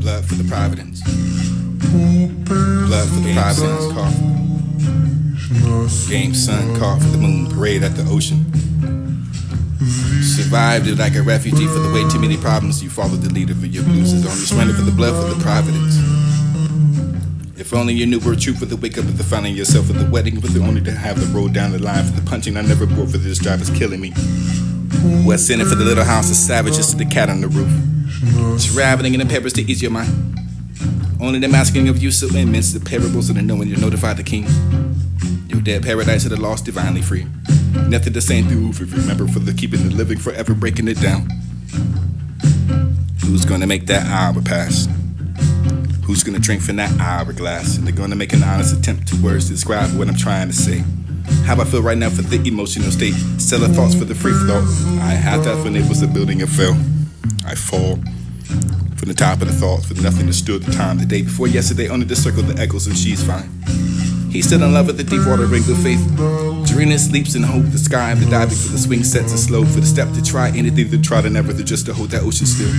Blood for the Providence. Blood for the Providence. Call. Game sun, call for the moon, parade at the ocean. Survived it like a refugee for the way too many problems. You followed the leader for your blues. Only surrender for the blood for the Providence. If only you knew we're true for the wake up of the finding yourself for the wedding, with the only to have the road down the line for the punching I never bore for this job is killing me. What's in it for the little house of savages to the cat on the roof? Traveling in the papers to ease your mind. Only the masking of you so immense, the parables of the knowing you notify the king. Your dead paradise of the lost, divinely free. Nothing the same through if you remember for the keeping the living, forever breaking it down. Who's gonna make that hour pass? Who's gonna drink from that hourglass? And they're gonna make an honest attempt to words to describe what I'm trying to say. How I feel right now for the emotional state. Sell thoughts for the free thought. I had that when it was a building and fell. I fall from the top of the thoughts with nothing that stood the time. The day before yesterday, only the circle the echoes and she's fine. He's still in love with the deep water ring of faith. Serena sleeps in hope, the sky, the diving for the swing sets are slow. For the step to try anything to try to never to just to hold that ocean still.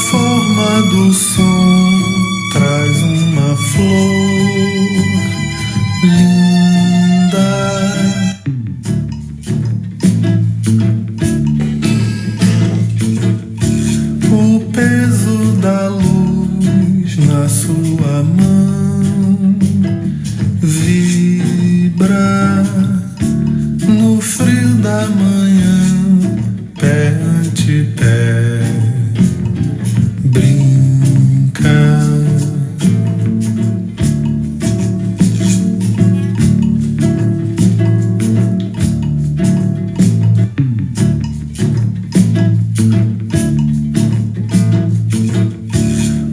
forma do som traz uma flor linda. O peso da luz na sua mão vibra no frio da manhã, pé ante pé, brinca.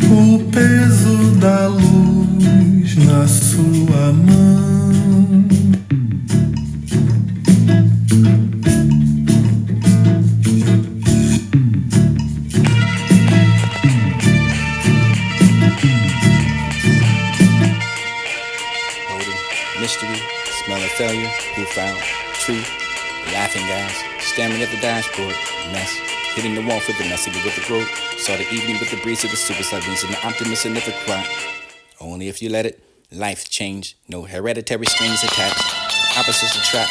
O peso da luz na sua mão Holding mystery, smelling failure, who found truth, laughing gas, staring at the dashboard, mess, hitting the wall for the messy with the growth, saw the evening with the breeze of the suicide wings and the optimist and never cry. Only if you let it, life change, no hereditary strings attached, opposites attract,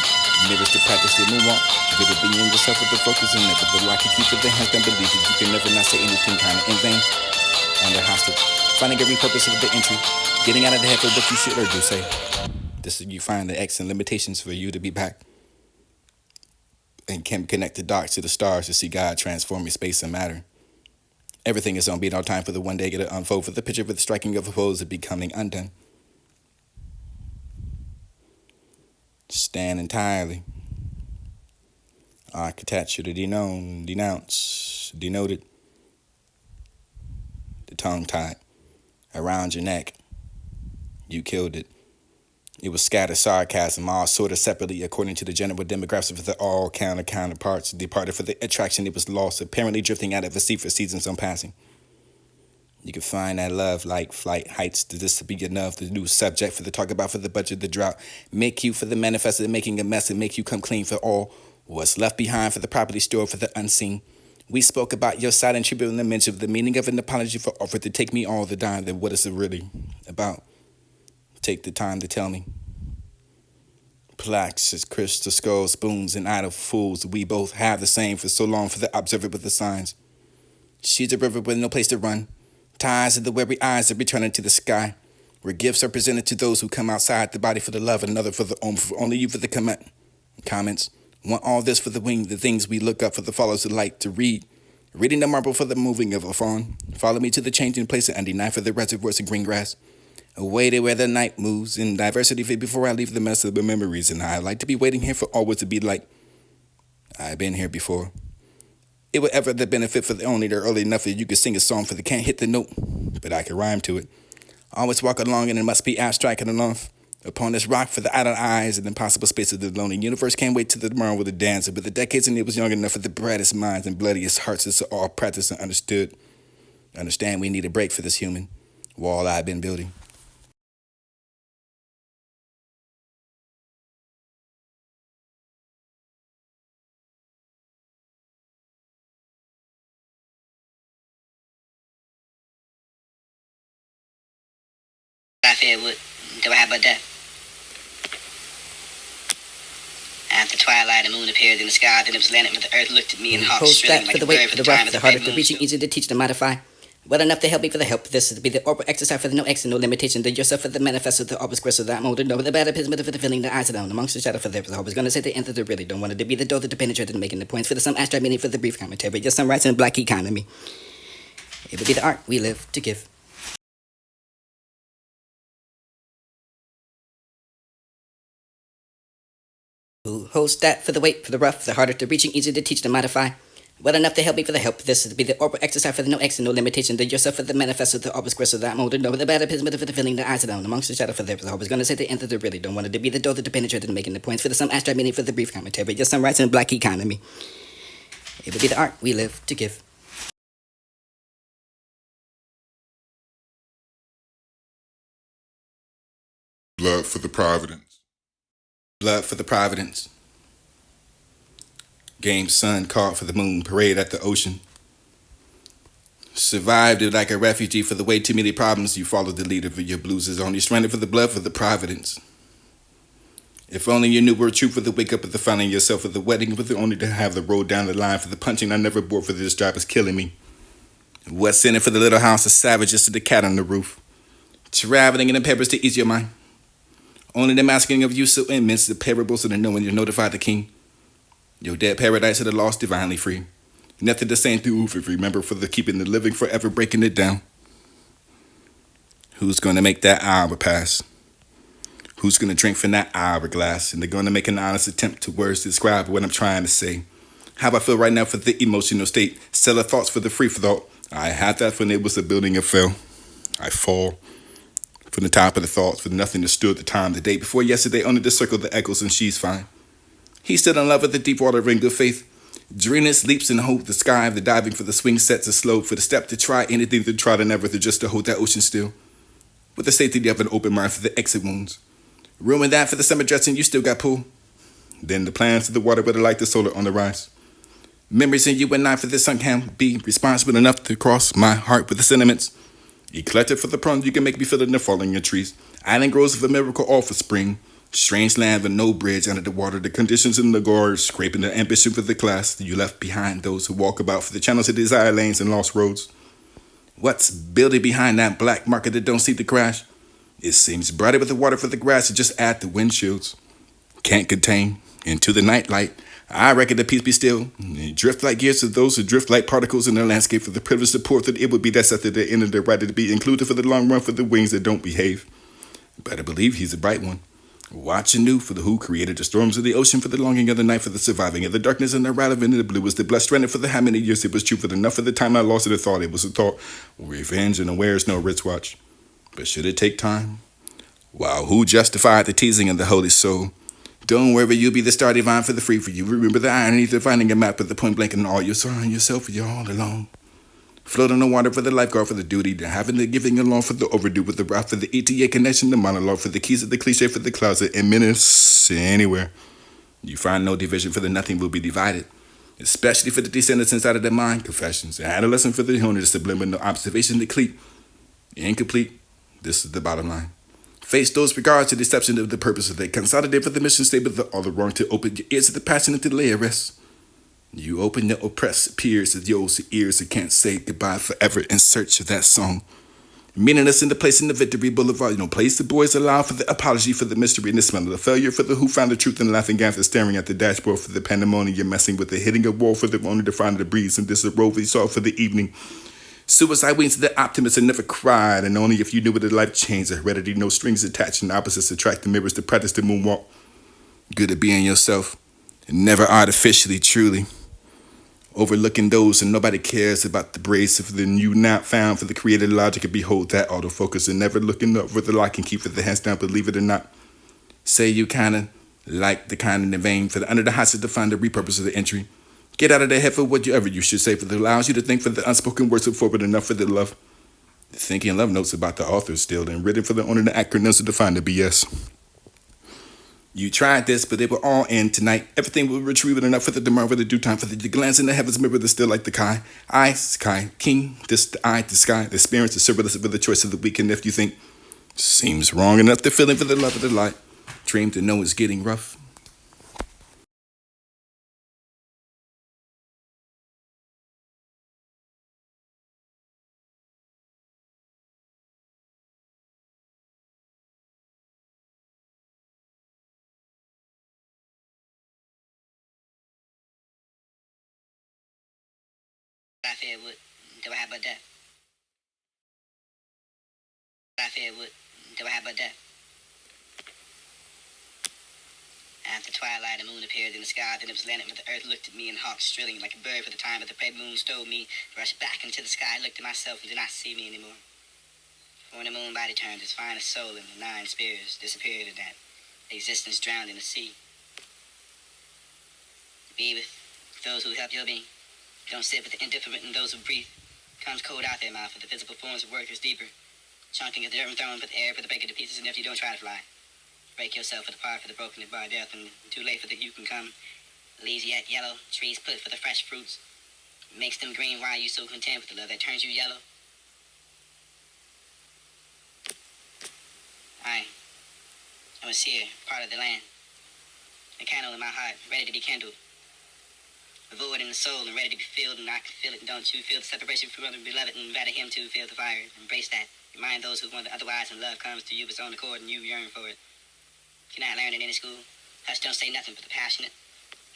mirrors to practice your moonwalk, good at being yourself with the focus and never the lock you keep with the hands that believe that you can never not say anything kind of in vain, under hostage, finding every purpose of the entry, getting out of the head for what you should or do say. This is you find the X and limitations for you to be back and can connect the dark to the stars to see God transforming space and matter. Everything is on beat all time for the one day to unfold for the picture with the striking of the pose of becoming undone. Stand entirely. Architecture to denounce, denoted. The tongue tied around your neck. You killed it. It was scattered sarcasm, all sorted separately according to the general demographics of the all counterparts. Departed for the attraction, it was lost, apparently drifting out of the sea for seasons on passing. You can find that love like flight heights to this to be enough, the new subject for the talk about for the budget, the drought. Make you for the manifested, making a mess and make you come clean for all what's left behind for the property store for the unseen. We spoke about your silent tribute and the mention of the meaning of an apology for offer to take me all the time. Then what is it really about? Take the time to tell me. Plaques, crystal skulls, spoons, and idle fools. We both have the same for so long for the observer with the signs. She's a river with no place to run. Ties of the weary eyes that return into the sky. Where gifts are presented to those who come outside the body for the love, another for the own, for only you for the comments. Want all this for the wing, the things we look up for the follows of light to read. Reading the marble for the moving of a fawn. Follow me to the changing place and undenied for the reservoirs of green grass. Away to where the night moves in diversity before I leave the mess of the memories. And I like to be waiting here for always to be like I've been here before. It would ever the benefit for the only there early enough that you could sing a song for the can't hit the note, but I can rhyme to it. Always walk along and it must be abstract enough. Upon this rock for the idle eyes and impossible space of the lonely universe can't wait till the tomorrow with the dancer. But the decades and it was young enough for the brightest minds and bloodiest hearts is all practiced and understood. Understand we need a break for this human wall I've been building. I feel what how about that? After twilight, the moon appeared in the sky, then it was landing, but the earth looked at me and hawks Post strilling that like for the a weight, bird for the time rough, of the the harder, red the moon. reaching, easy to teach, to modify. Well enough to help me for the help. This is to be the orbit exercise for the no X and no limitation. The yourself for the manifest of the orbit square so that I'm older. No, the bad episode for the feeling the eyes are down. Amongst the shadow for there. I was gonna say the end of the really don't want it to be the door that to penetrate and making the points for the some abstract meaning for the brief commentary. Just some rights in the black economy. It would be the art we live to give. Who hosts that for the weight, for the rough, the harder to reaching, easy to teach, to modify. Well enough to help me for the help. This is to be the orbit exercise for the no X and no limitation. The yourself for the manifest of the orbit square so that I'm older. No, the bad episode for the feeling the eyes are down. Amongst the shadow for there. I was gonna say the end of the really don't want it to be the door that to penetrate and making the points for the some abstract meaning for the brief commentary. Just some rights in the black economy. It would be the art we live to give. Blood for the Providence. Blood for the Providence. Game sun called for the moon, parade at the ocean. Survived it like a refugee for the way too many problems. You followed the leader for your blues is only stranded for the blood for the Providence. If only you knew we're true for the wake up of the finding yourself for the wedding, but the only to have the road down the line for the punching I never bore for this job is killing me. What's in it for the little house of savages to the cat on the roof? Traveling in the papers to ease your mind. Only the masking of you so immense, the parables of the knowing you notify the king. Your dead paradise of the lost divinely free. Nothing the same through if remember for the keeping the living forever breaking it down. Who's gonna make that hour pass? Who's gonna drink from that hourglass? And they're gonna make an honest attempt to words to describe what I'm trying to say. How I feel right now for the emotional state. Sell thoughts for the free thought. I had that when it was a building and fell. I fall from the top of the thoughts for nothing that stood the time. The day before yesterday, only the circle the echoes and she's fine. He's still in love with the deep water in good faith. Dreamless leaps in hope, the sky, the diving for the swing sets is slow. For the step to try anything to try to never to just to hold that ocean still. With the safety of an open mind for the exit wounds. Ruin that for the summer dressing, you still got pool. Then the plans to the water with the light, the solar on the rise. Memories in you and I for this sun can be responsible enough to cross my heart with the sentiments. Eclectic for the prawns you can make me feel it in the falling your trees. Island grows of a miracle all for spring. Strange land with no bridge under the water. The conditions in the gorge scraping the ambition for the class that you left behind. Those who walk about for the channels of desire lanes and lost roads. What's building behind that black market that don't seem to crash? It seems brighter with the water for the grass to just add the windshields. Can't contain into the nightlight. I reckon the peace be still. Drift like gears to those who drift like particles in the landscape for the privilege to pour that it would be that's at the end of the right to be included for the long run for the wings that don't behave. Better believe he's a bright one. Watch anew for the who created the storms of the ocean for the longing of the night for the surviving of the darkness and the relevant of the blue was the blessed stranded for the how many years it was true for the enough of the time I lost it a thought it was a thought. Revenge and awares no wristwatch. But should it take time? Wow, who justified the teasing of the holy soul? Don't worry, you'll be the star divine for the free for you. Remember the irony of finding a map with the point blank and all you're sorrowing yourself you're all alone. Float on the water for the lifeguard for the duty, to having the giving along for the overdue with the route for the ETA connection, the monologue for the keys of the cliche for the closet, and minutes anywhere. You find no division for the nothing will be divided, especially for the descendants inside of the mind confessions. An adolescent for the owner, the subliminal observation, the cleat, incomplete. This is the bottom line. Face those regards to deception of the purpose of they consolidate for the mission statement of all the wrong to open your ears to the passionate to lay a rest. You open your oppressed peers of yours ears that can't say goodbye forever in search of that song. Meaningless in the place in the victory boulevard. You don't place the boys allow for the apology for the mystery and the smell of the failure for the who found the truth and laughing after staring at the dashboard for the pandemonium. You're messing with the hitting a wall for the only to find the breeze and this a rover you saw for the evening. Suicide wings to the optimist and never cried, and only if you knew what a life changed. A heredity, no strings attached, and opposites attract the mirrors to practice the moonwalk. Good at being yourself, and never artificially, truly. Overlooking those and nobody cares about the brace of the new not found for the created logic and behold that autofocus and never looking up for the lock and keep for the hands down, believe it or not. Say you kinda like the kind in the vein for the under the hostage to find the repurpose of the entry. Get out of the head for whatever you should say for the allows you to think for the unspoken words of forward enough for the love. The thinking love notes about the author still and written for the owner the acronyms to define the BS. You tried this, but they were all in tonight. Everything will retrieve it enough for the tomorrow for the due time for the glance in the heavens mirror that's still like the kai. I, sky, king, this the eye, the sky, the experience, the serverless for the choice of the week. And if you think seems wrong enough, the feeling for the love of the light. Dream to know is getting rough. I fear what? Do I have about that? I fear what? Do I have about that? After twilight, the moon appeared in the sky, then it was landed, but the earth looked at me and hawks strilling like a bird for the time, but the prey moon stole me, rushed back into the sky, looked at myself and did not see me anymore. For when the moon body turned, its finest soul and the 9 spirits disappeared in that existence drowned in the sea. Be with those who help your being. Don't sit with the indifferent and those who breathe. Comes cold out their mouth, for the physical forms of work is deeper. Chunking at the earth and throwing for the air, put the bacon to pieces, and if you don't try to fly. Break yourself apart for the broken and by death, and too late for that you can come. Leaves yet yellow, trees put for the fresh fruits. Makes them green, why are you so content with the love that turns you yellow? I was here, part of the land. A candle in my heart, ready to be kindled. A void in the soul and ready to be filled, and I can feel it, don't you? Feel the separation from other beloved, and invite him to feel the fire. Embrace that. Remind those who want otherwise, and love comes to you of its own accord, and you yearn for it. If you're not learning in any school, hush, don't say nothing but the passionate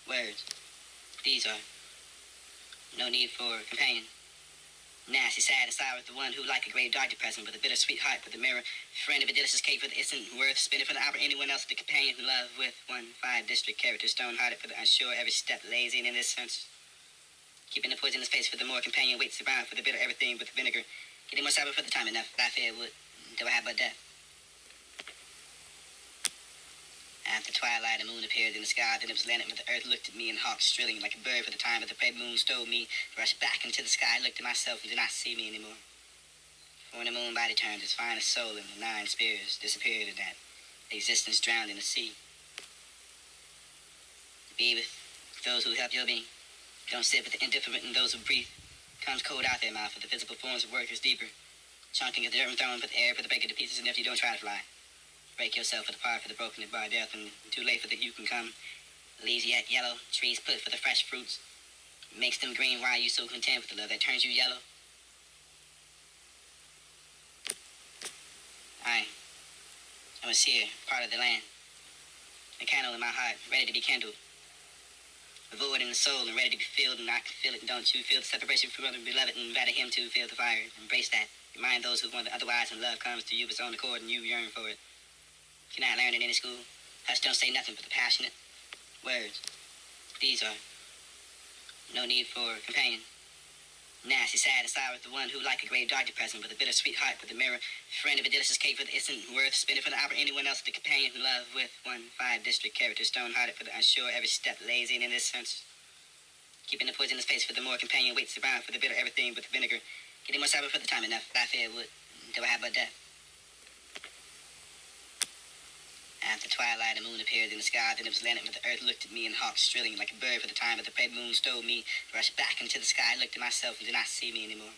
words. These are no need for companion. Nasty, sad, and sour with the one who, like a grave dark depressing, with a bittersweet heart, with a mirror, friend of a delicious cake for the instant worth, spinning for the hour, anyone else, the companion who love with 1-5 district character, stone-hearted for the unsure, every step lazy and in this sense. Keeping the poisonous face for the more companion waits around for the bitter everything with the vinegar. Getting more sour for the time enough, I fear would, though I have but death. After twilight, a moon appeared in the sky, then it was landed, but the earth looked at me, and hawks strilling like a bird for the time, but the pale moon stole me, rushed back into the sky, looked at myself, and did not see me anymore. For when the moon body turned, its finest soul and the 9 spheres disappeared in that existence drowned in the sea. Be with those who help your being. Don't sit with the indifferent and those who breathe. Comes cold out their mouth, for the physical forms of work is deeper. Chunking of the dirt and thrown with air for the break of the pieces, and if you don't try to fly. Break yourself for the part for the broken and by death, and too late for that you can come. Leaves yet yellow, trees put for the fresh fruits. Makes them green, why are you so content with the love that turns you yellow? I was here, part of the land. A candle in my heart, ready to be kindled. A void in the soul and ready to be filled, and I can feel it, don't you? Feel the separation from other beloved, and invite him to feel the fire. Embrace that. Remind those who want otherwise, and love comes to you of its own accord, and you yearn for it. If you're not learning in any school, hush, don't say nothing but the passionate words. These are no need for companion. Nasty, sad, and sour with the one who, like a grave dark depressing, with a bittersweet heart, with a mirror, friend of a delicious cake for the instant worth, spinning for the hour, anyone else, the companion who love with 1-5 district character, stone-hearted for the unsure, every step lazy and in this sense. Keeping the poisonous face for the more companion waits around for the bitter everything with the vinegar. Getting more sour for the time enough, I fear would, though I have but death. After twilight, a moon appeared in the sky, then it was landed, but the earth looked at me, and hawks strilling like a bird for the time, but the pale moon stole me, rushed back into the sky, looked at myself, and did not see me anymore.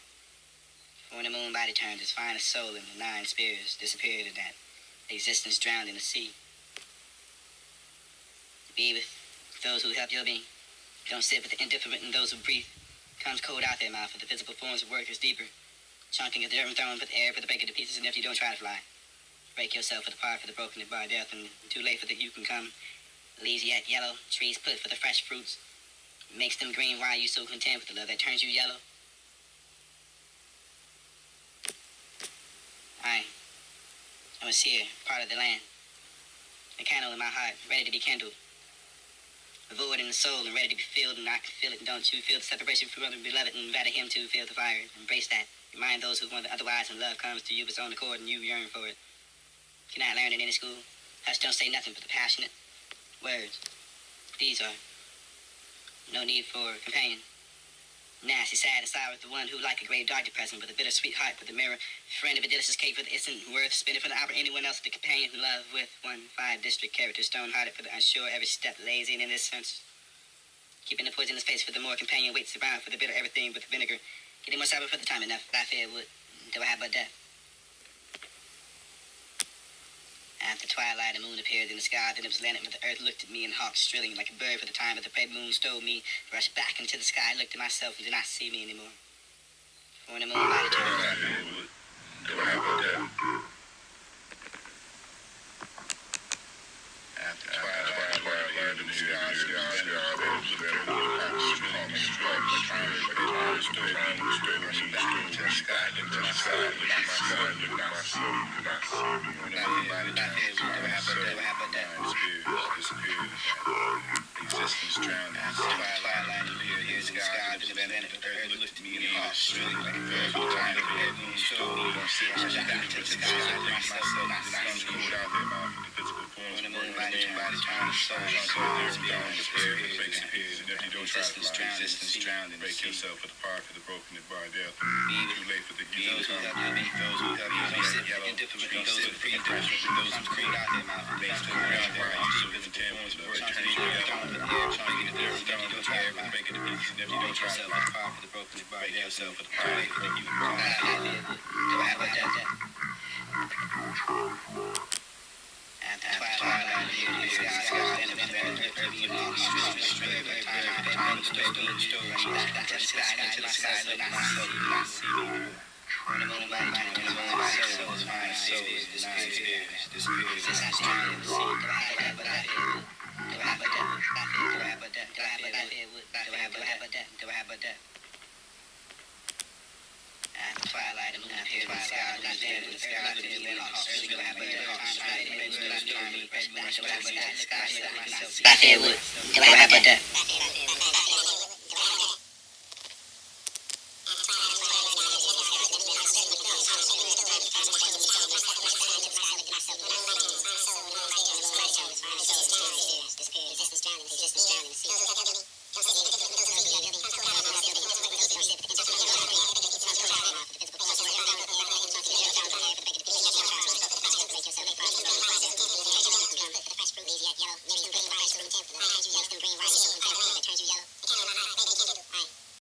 For when the moon body turned, its finest soul and the 9 spheres disappeared in that existence drowned in the sea. Be with those who help your being. Don't sit with the indifferent and those who breathe. Comes cold out their mouth, for the physical forms of work is deeper. Chunking of the dirt and thrown with air for the break of the pieces, and if you don't try to fly. Break yourself for the part for the broken and by death, and too late for that you can come. Leaves yet yellow, trees put for the fresh fruits. Makes them green, why are you so content with the love that turns you yellow? I was here, part of the land. A candle in my heart, ready to be kindled. A void in the soul and ready to be filled, and I can feel it, don't you? Feel the separation from other beloved, and invite him to feel the fire. Embrace that. Remind those who want otherwise, and love comes to you of its own accord, and you yearn for it. If you're not learning in any school, hush, don't say nothing but the passionate words. These are no need for companion. Nasty, sad, and sour with the one who, like a grave dark depressing, with a bittersweet heart, with a mirror, friend of a delicious cake for the instant worth, spinning for the hour, anyone else, the companion who love with 1-5 district character, stone-hearted for the unsure, every step lazy and in this sense. Keeping the poisonous face for the more companion waits around for the bitter everything with the vinegar. Getting more sour for the time enough, I fear would, though I have but death. After twilight, a moon appeared in the sky, then it was landed, but the earth looked at me, and hawks strilling like a bird for the time, but the pale moon stole me, rushed back into the sky, looked at myself, and did not see me anymore. For when the moon body turned, After twilight in the sky, then it was landed, hawks strilling like a bird for the time, but the moon stole me, rushed back into the sky, looked at myself, and did not see me anymore. When the moon body turned, disappeared, existence drowned. After twilight appeared in the sky, then it was landed, but the earth looked at me, and hawks strilling like a bird for the time, but the moon stole me, rushed back into the sky, looked at myself, and did not see me anymore. When the moon body turned, soul disappeared, and if you don't try to fly, existence drowned. Break yourself for the part for the broken and by death. Too late for the those who help you, those who help you, those who free, those who create out their mouth, makes the ground where you see with the forms of work, turning the air, chunking the dirt, don't try to break it to pieces, and if you don't yourself with the power for the broken, break yourself with the pride for the human pride. Do I have a debt? At the twilight of the sky, and the earth being on the street, every time the bedroom stove, back into the sky, look at myself, and I see the moon. When the moon light, when the moon light, so is my soul, this spirit, this I try to see, do I have a debt? Do I have a debt? Do I have a debt? Do I have a debt? Do I have a debt? Do I have a debt? At the twilight, the moon appeared in the sky, and the earth looked at me, and I see the moon. Do I have a debt?